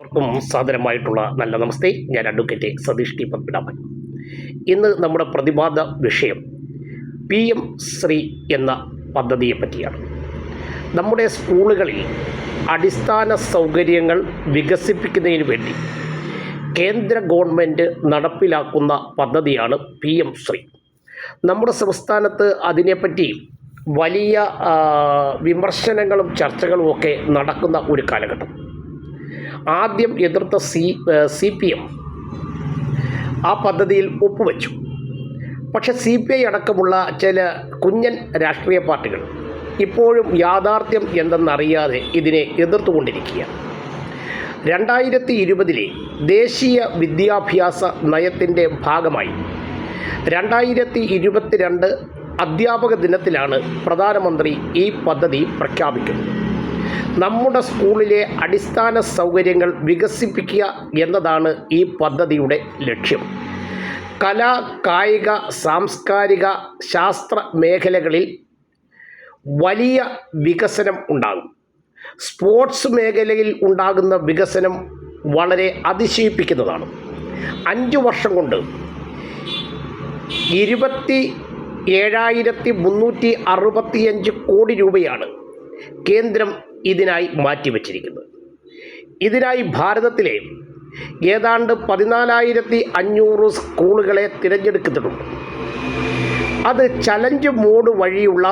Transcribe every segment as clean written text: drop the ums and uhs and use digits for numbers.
എല്ലാവർക്കും സാദരമായിട്ടുള്ള നല്ല നമസ്തേ. ഞാൻ അഡ്വക്കേറ്റ് സതീഷ് ടി പത്മനാഭൻ. ഇന്ന് നമ്മുടെ പ്രതിപാദ വിഷയം PM ശ്രീ എന്ന പദ്ധതിയെ പറ്റിയാണ്. നമ്മുടെ സ്കൂളുകളിൽ അടിസ്ഥാന സൗകര്യങ്ങൾ വികസിപ്പിക്കുന്നതിന് വേണ്ടി കേന്ദ്ര ഗവൺമെൻറ് നടപ്പിലാക്കുന്ന പദ്ധതിയാണ് PM ശ്രീ. നമ്മുടെ സംസ്ഥാനത്ത് അതിനെപ്പറ്റി വലിയ വിമർശനങ്ങളും ചർച്ചകളും ഒക്കെ നടക്കുന്ന ഒരു കാലഘട്ടം. ആദ്യം എതിർത്ത CPM ആ പദ്ധതിയിൽ ഒപ്പുവെച്ചു. പക്ഷെ CPI അടക്കമുള്ള ചില കുഞ്ഞൻ രാഷ്ട്രീയ പാർട്ടികൾ ഇപ്പോഴും യാഥാർത്ഥ്യം എന്തെന്നറിയാതെ ഇതിനെ എതിർത്തുകൊണ്ടിരിക്കുകയാണ്. 2020 ദേശീയ വിദ്യാഭ്യാസ നയത്തിൻ്റെ ഭാഗമായി 2022 അധ്യാപക ദിനത്തിലാണ് പ്രധാനമന്ത്രി ഈ പദ്ധതി പ്രഖ്യാപിക്കുന്നത്. നമ്മുടെ സ്കൂളിലെ അടിസ്ഥാന സൗകര്യങ്ങൾ വികസിപ്പിക്കുക എന്നതാണ് ഈ പദ്ധതിയുടെ ലക്ഷ്യം. കലാ, കായിക, സാംസ്കാരിക, ശാസ്ത്ര മേഖലകളിൽ വലിയ വികസനം ഉണ്ടാകും. സ്പോർട്സ് മേഖലയിൽ ഉണ്ടാകുന്ന വികസനം വളരെ അതിശയിപ്പിക്കുന്നതാണ്. 5 വർഷം കൊണ്ട് 27,365 കോടി രൂപയാണ് കേന്ദ്രം ഇതിനായി മാറ്റിവെച്ചിരിക്കുന്നത്. ഇതിനായി ഭാരതത്തിലെ ഏതാണ്ട് 14,500 സ്കൂളുകളെ തിരഞ്ഞെടുത്തിട്ടുണ്ട്. അത് ചലഞ്ച് മോഡ് വഴിയുള്ള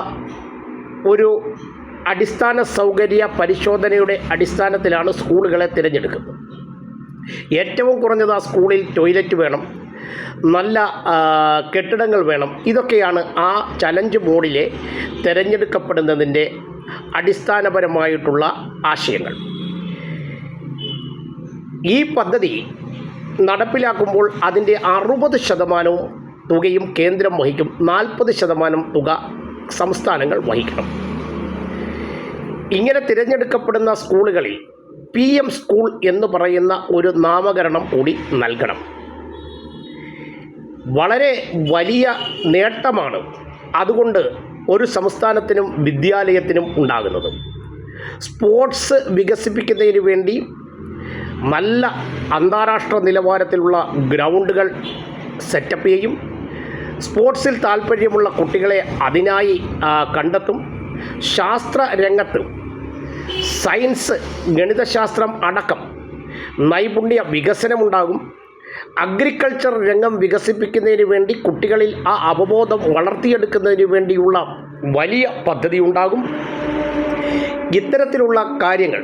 ഒരു അടിസ്ഥാന സൗകര്യ പരിശോധനയുടെ അടിസ്ഥാനത്തിലാണ് സ്കൂളുകളെ തിരഞ്ഞെടുക്കുന്നത്. ഏറ്റവും കുറഞ്ഞത് ആ സ്കൂളിൽ ടോയ്ലറ്റ് വേണം, നല്ല കെട്ടിടങ്ങൾ വേണം. ഇതൊക്കെയാണ് ആ ചലഞ്ച് മോഡിലെ തിരഞ്ഞെടുക്കപ്പെടുന്നതിൻ്റെ അടിസ്ഥാനപരമായിട്ടുള്ള ആശയങ്ങൾ. ഈ പദ്ധതി നടപ്പിലാക്കുമ്പോൾ അതിൻ്റെ 60% തുകയും കേന്ദ്രം വഹിക്കും, 40% തുക സംസ്ഥാനങ്ങൾ വഹിക്കണം. ഇങ്ങനെ തിരഞ്ഞെടുക്കപ്പെടുന്ന സ്കൂളുകളിൽ PM സ്കൂൾ എന്ന് പറയുന്ന ഒരു നാമകരണം കൂടി നൽകണം. വളരെ വലിയ നേട്ടമാണ് അതുകൊണ്ട് ഒരു സംസ്ഥാനത്തിനും വിദ്യാലയത്തിനും ഉണ്ടാകുന്നത്. സ്പോർട്സ് വികസിപ്പിക്കുന്നതിന് വേണ്ടി നല്ല അന്താരാഷ്ട്ര നിലവാരത്തിലുള്ള ഗ്രൗണ്ടുകൾ സെറ്റപ്പ് ചെയ്യും. സ്പോർട്സിൽ താല്പര്യമുള്ള കുട്ടികളെ അതിനായി കണ്ടെത്തും. ശാസ്ത്ര രംഗത്ത് സയൻസ്, ഗണിതശാസ്ത്രം അടക്കം നൈപുണ്യ വികസനമുണ്ടാകും. അഗ്രികൾച്ചർ രംഗം വികസിപ്പിക്കുന്നതിന് വേണ്ടി കുട്ടികളിൽ ആ അവബോധം വളർത്തിയെടുക്കുന്നതിന് വേണ്ടിയുള്ള വലിയ പദ്ധതി ഉണ്ടാകും. ഇത്തരത്തിലുള്ള കാര്യങ്ങൾ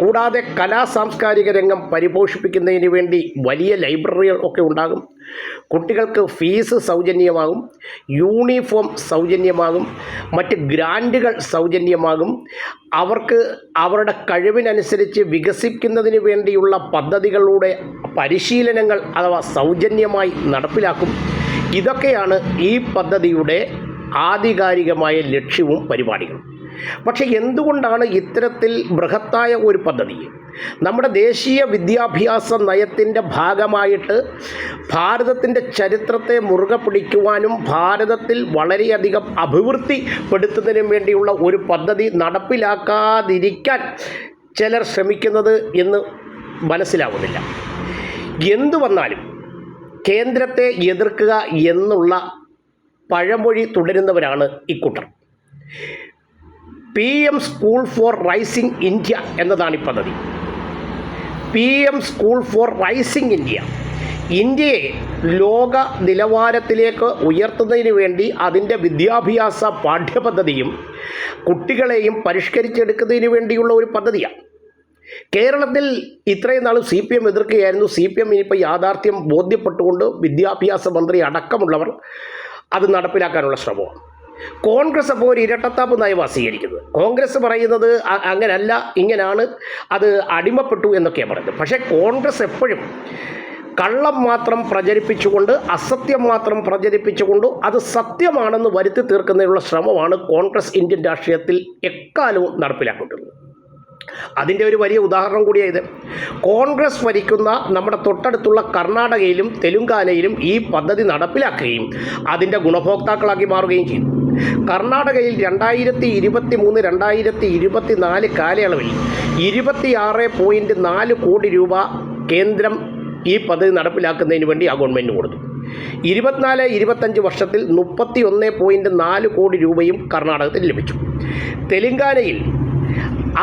കൂടാതെ കലാ സാംസ്കാരിക രംഗം പരിപോഷിപ്പിക്കുന്നതിന് വേണ്ടി വലിയ ലൈബ്രറികൾ ഒക്കെ ഉണ്ടാകും. കുട്ടികൾക്ക് ഫീസ് സൗജന്യമാകും, യൂണിഫോം സൗജന്യമാകും, മറ്റ് ഗ്രാൻറ്റുകൾ സൗജന്യമാകും. അവർക്ക് അവരുടെ കഴിവിനനുസരിച്ച് വികസിക്കുന്നതിന് വേണ്ടിയുള്ള പദ്ധതികളുടെ പരിശീലനങ്ങൾ അഥവാ സൗജന്യമായി നടപ്പിലാക്കും. ഇതൊക്കെയാണ് ഈ പദ്ധതിയുടെ ആധികാരികമായ ലക്ഷ്യവും പരിപാടികളും. പക്ഷേ എന്തുകൊണ്ടാണ് ഇത്തരത്തിൽ ബൃഹത്തായ ഒരു പദ്ധതി നമ്മുടെ ദേശീയ വിദ്യാഭ്യാസ നയത്തിൻ്റെ ഭാഗമായിട്ട് ഭാരതത്തിൻ്റെ ചരിത്രത്തെ മുറുകെ പിടിക്കുവാനും ഭാരതത്തിൽ വളരെയധികം അഭിവൃദ്ധിപ്പെടുത്തുന്നതിനും വേണ്ടിയുള്ള ഒരു പദ്ധതി നടപ്പിലാക്കാതിരിക്കാൻ ചിലർ ശ്രമിക്കുന്നത് എന്ന് മനസ്സിലാവുന്നില്ല. എന്തു വന്നാലും കേന്ദ്രത്തെ എതിർക്കുക എന്നുള്ള പഴമൊഴി തുടരുന്നവരാണ് ഇക്കൂട്ടർ. PM school for rising India എന്നതാണ് ഈ പദ്ധതി. PM school for rising India ഇന്ത്യയെ ലോക നിലവാരത്തിലേക്ക് ഉയർത്തുന്നതിന് വേണ്ടി അതിൻ്റെ വിദ്യാഭ്യാസ പാഠ്യപദ്ധതിയും കുട്ടികളെയും പരിഷ്കരിച്ചെടുക്കുന്നതിന് വേണ്ടിയുള്ള ഒരു പദ്ധതിയാണ്. കേരളത്തിൽ ഇത്രയും നാളും CPM എതിർക്കുകയായിരുന്നു. CPM ഇനിയിപ്പോൾ യാഥാർത്ഥ്യം ബോധ്യപ്പെട്ടുകൊണ്ട് വിദ്യാഭ്യാസ മന്ത്രി അടക്കമുള്ളവർ അത് നടപ്പിലാക്കാനുള്ള ശ്രമമാണ്. കോൺഗ്രസ് അപ്പോൾ ഒരു ഇരട്ടത്താപ്പ് നയമാണ് സ്വീകരിക്കുന്നത്. കോൺഗ്രസ് പറയുന്നത് അങ്ങനല്ല, ഇങ്ങനെയാണ്, അത് അടിമപ്പെട്ടു എന്നൊക്കെയാണ് പറയുന്നത്. പക്ഷേ കോൺഗ്രസ് എപ്പോഴും കള്ളം മാത്രം പ്രചരിപ്പിച്ചുകൊണ്ട്, അസത്യം മാത്രം പ്രചരിപ്പിച്ചുകൊണ്ട് അത് സത്യമാണെന്ന് വരുത്തി തീർക്കുന്നതിനുള്ള ശ്രമമാണ് കോൺഗ്രസ് ഇന്ത്യൻ രാഷ്ട്രീയത്തിൽ എക്കാലവും നടപ്പിലാക്കിയിട്ടുള്ളത്. അതിൻ്റെ ഒരു വലിയ ഉദാഹരണം കൂടിയായത് കോൺഗ്രസ് ഭരിക്കുന്ന നമ്മുടെ തൊട്ടടുത്തുള്ള കർണാടകയിലും തെലുങ്കാനയിലും ഈ പദ്ധതി നടപ്പിലാക്കുകയും അതിൻ്റെ ഗുണഭോക്താക്കളാക്കി മാറുകയും ചെയ്തു. കർണാടകയിൽ 2023-2024 കാലയളവിൽ 26.4 കോടി രൂപ കേന്ദ്രം ഈ പദ്ധതി നടപ്പിലാക്കുന്നതിന് വേണ്ടി ആ ഗവൺമെൻറ്റിന് കൊടുത്തു. 24-25 വർഷത്തിൽ 31.4 കോടി രൂപയും കർണാടകത്തിൽ ലഭിച്ചു. തെലങ്കാനയിൽ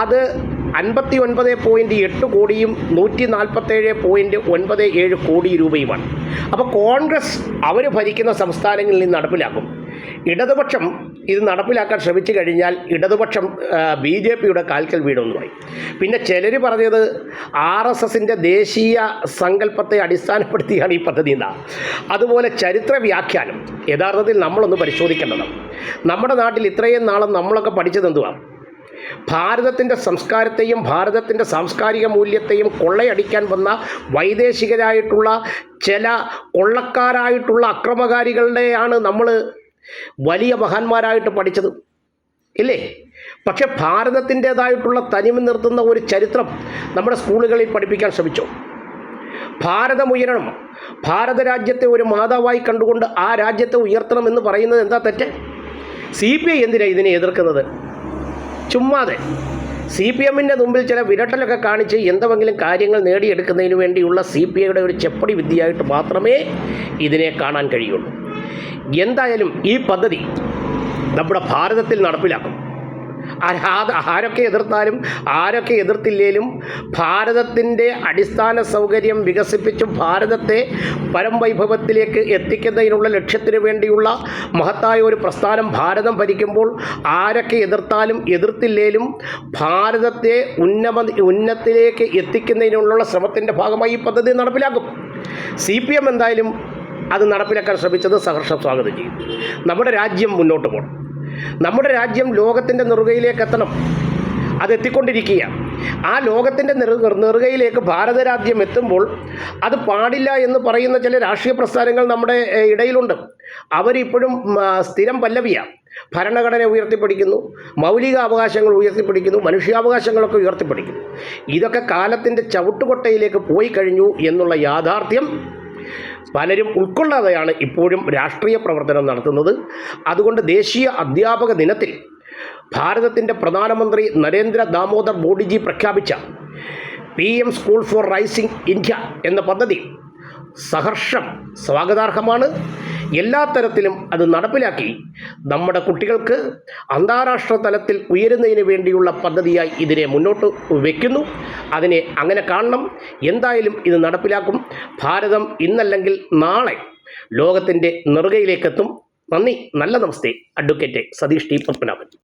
അത് 59.8 കോടിയും 147.97 കോടി രൂപയുമാണ്. അപ്പോൾ കോൺഗ്രസ് അവർ ഭരിക്കുന്ന സംസ്ഥാനങ്ങളിൽ നിന്ന് നടപ്പിലാക്കും. ഇടതുപക്ഷം ഇത് നടപ്പിലാക്കാൻ ശ്രമിച്ചു കഴിഞ്ഞാൽ ഇടതുപക്ഷം BJPയുടെ കാൽക്കൽ വീടുന്നതായി. പിന്നെ ചിലർ പറഞ്ഞത് RSSൻ്റെ ദേശീയ സങ്കല്പത്തെ അടിസ്ഥാനപ്പെടുത്തിയാണ് ഈ പദ്ധതി എന്നാണ്. അതുപോലെ ചരിത്ര വ്യാഖ്യാനം യഥാർത്ഥത്തിൽ നമ്മളൊന്ന് പരിശോധിക്കേണ്ടതാണ്. നമ്മുടെ നാട്ടിൽ ഇത്രയും നാളും നമ്മളൊക്കെ പഠിച്ചത് എന്തുവാണ്? ഭാരതത്തിൻ്റെ സംസ്കാരത്തെയും ഭാരതത്തിൻ്റെ സാംസ്കാരിക മൂല്യത്തെയും കൊള്ളയടിക്കാൻ വന്ന വൈദേശികരായിട്ടുള്ള ചില കൊള്ളക്കാരായിട്ടുള്ള അക്രമകാരികളുടെയാണ് നമ്മൾ വലിയ മഹാന്മാരായിട്ട് പഠിച്ചത്, ഇല്ലേ? പക്ഷെ ഭാരതത്തിൻ്റേതായിട്ടുള്ള തനിമ നിർത്തുന്ന ഒരു ചരിത്രം നമ്മുടെ സ്കൂളുകളിൽ പഠിപ്പിക്കാൻ ശ്രമിച്ചു. ഭാരതമുയരണം, ഭാരത രാജ്യത്തെ ഒരു മാതാവായി കണ്ടുകൊണ്ട് ആ രാജ്യത്തെ ഉയർത്തണമെന്ന് പറയുന്നത് എന്താ തെറ്റ്? CPI എന്തിനാണ് ഇതിനെ എതിർക്കുന്നത്? ചുമ്മാതെ CPMൻ്റെ മുമ്പിൽ ചില വിരട്ടലൊക്കെ കാണിച്ച് എന്തെങ്കിലും കാര്യങ്ങൾ നേടിയെടുക്കുന്നതിന് വേണ്ടിയുള്ള CPIയുടെ ഒരു ചെപ്പടി വിദ്യയായിട്ട് മാത്രമേ ഇതിനെ കാണാൻ കഴിയുള്ളൂ. എന്തായാലും ഈ പദ്ധതി നമ്മുടെ ഭാരതത്തിൽ നടപ്പിലാക്കും. ആരൊക്കെ എതിർത്താലും ആരൊക്കെ എതിർത്തില്ലേലും ഭാരതത്തിൻ്റെ അടിസ്ഥാന സൗകര്യം വികസിപ്പിച്ചും ഭാരതത്തെ പരംവൈഭവത്തിലേക്ക് എത്തിക്കുന്നതിനുള്ള ലക്ഷ്യത്തിന് വേണ്ടിയുള്ള മഹത്തായ ഒരു പ്രസ്ഥാനം ഭാരതം ഭരിക്കുമ്പോൾ ആരൊക്കെ എതിർത്താലും എതിർത്തില്ലേലും ഭാരതത്തെ ഉന്നത്തിലേക്ക് എത്തിക്കുന്നതിനുള്ള ശ്രമത്തിൻ്റെ ഭാഗമായി ഈ പദ്ധതി നടപ്പിലാക്കും. CPM എന്തായാലും അത് നടപ്പിലാക്കാൻ ശ്രമിച്ചത് സഹർഷം സ്വാഗതം ചെയ്യും. നമ്മുടെ രാജ്യം മുന്നോട്ട് പോകണം. നമ്മുടെ രാജ്യം ലോകത്തിൻ്റെ നെറുകയിലേക്ക് എത്തണം. അതെത്തിക്കൊണ്ടിരിക്കുകയാണ്. ആ ലോകത്തിൻ്റെ നെറുകയിലേക്ക് ഭാരതരാജ്യം എത്തുമ്പോൾ അത് പാടില്ല എന്ന് പറയുന്ന ചില രാഷ്ട്രീയ പ്രസ്ഥാനങ്ങൾ നമ്മുടെ ഇടയിലുണ്ട്. അവരിപ്പോഴും സ്ഥിരം പല്ലവിയാണ്. ഭരണഘടന ഉയർത്തിപ്പിടിക്കുന്നു, മൗലിക അവകാശങ്ങൾ ഉയർത്തിപ്പിടിക്കുന്നു, മനുഷ്യാവകാശങ്ങളൊക്കെ ഉയർത്തിപ്പിടിക്കുന്നു. ഇതൊക്കെ കാലത്തിൻ്റെ ചവിട്ടുകൊട്ടയിലേക്ക് പോയി കഴിഞ്ഞു എന്നുള്ള യാഥാർത്ഥ്യം പലരും ഉൾക്കൊള്ളാതെയാണ് ഇപ്പോഴും രാഷ്ട്രീയ പ്രവർത്തനം നടത്തുന്നത്. അതുകൊണ്ട് ദേശീയ അധ്യാപക ദിനത്തിൽ ഭാരതത്തിൻ്റെ പ്രധാനമന്ത്രി നരേന്ദ്ര ദാമോദർ മോഡിജി പ്രഖ്യാപിച്ച PM school for rising India എന്ന പദ്ധതി സഹർഷം സ്വാഗതാർഹമാണ്. എല്ലാ തരത്തിലും അത് നടപ്പിലാക്കി നമ്മുടെ കുട്ടികൾക്ക് അന്താരാഷ്ട്ര തലത്തിൽ ഉയരുന്നതിന് വേണ്ടിയുള്ള പദ്ധതിയായി ഇതിനെ മുന്നോട്ട് വയ്ക്കുന്നു. അതിനെ അങ്ങനെ കാണണം. എന്തായാലും ഇത് നടപ്പിലാക്കും. ഭാരതം ഇന്നല്ലെങ്കിൽ നാളെ ലോകത്തിൻ്റെ നെറുകയിലേക്കെത്തും. നന്ദി. നല്ല നമസ്തേ. Advocate Satheesh T. പത്മനാഭൻ.